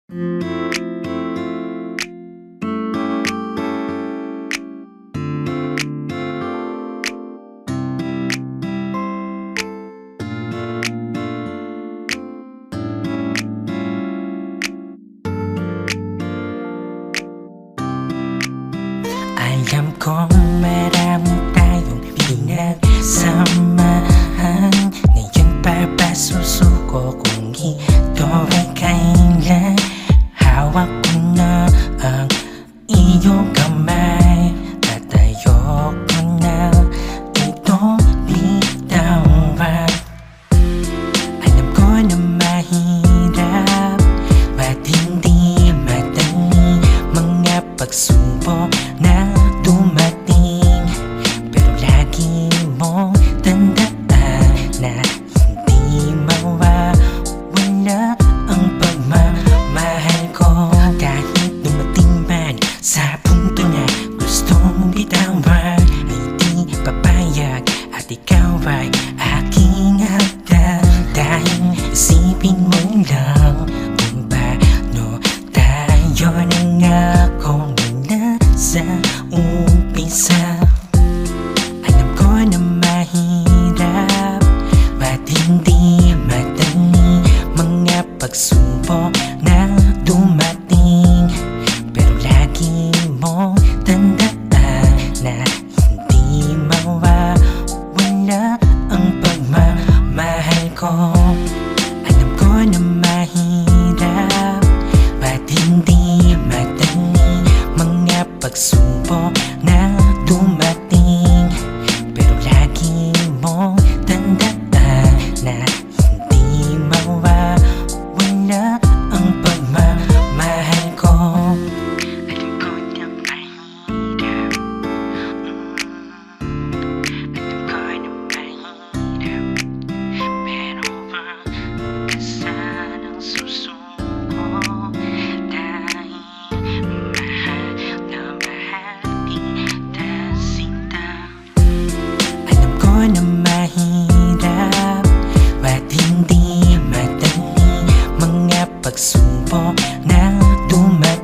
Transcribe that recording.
Alam kong marami tayong pinagsamahan. Ngayon pa ba susuko kung ito ay kailan? Hawak ko na ang iyong kamay at ayoko na itong bitawan. Alam ko na mahirap at hindi madali mga pagsubok na dumating, pero lagi mong tandaan na hindi mawawala ang pagmamahal ko. Kahit dumating man sa punto na gusto mong bitawan, ay di papayag at ikaw ay aking hagdan. Dahil isipin mo lang kung paano tayo nangako mula sa umpisa. Alam ko na mahirap at hindi madali mga pagsubok na dumating, pero lagi mong tandaan na hindi mawawala ang pagmamahal ko. Alam ko na mahirap at hindi madali mga pagsubok na dumating, pero lagi mong tandaan na hindi mawawala ang pagmamahal ko. Alam ko na mahirap, alam ko na mahirap, pero wag ka sanang susuko. Dahil mahal na mahal kita sinta. Alam ko na mahirap at hindi madali mga pagsubok na dumating,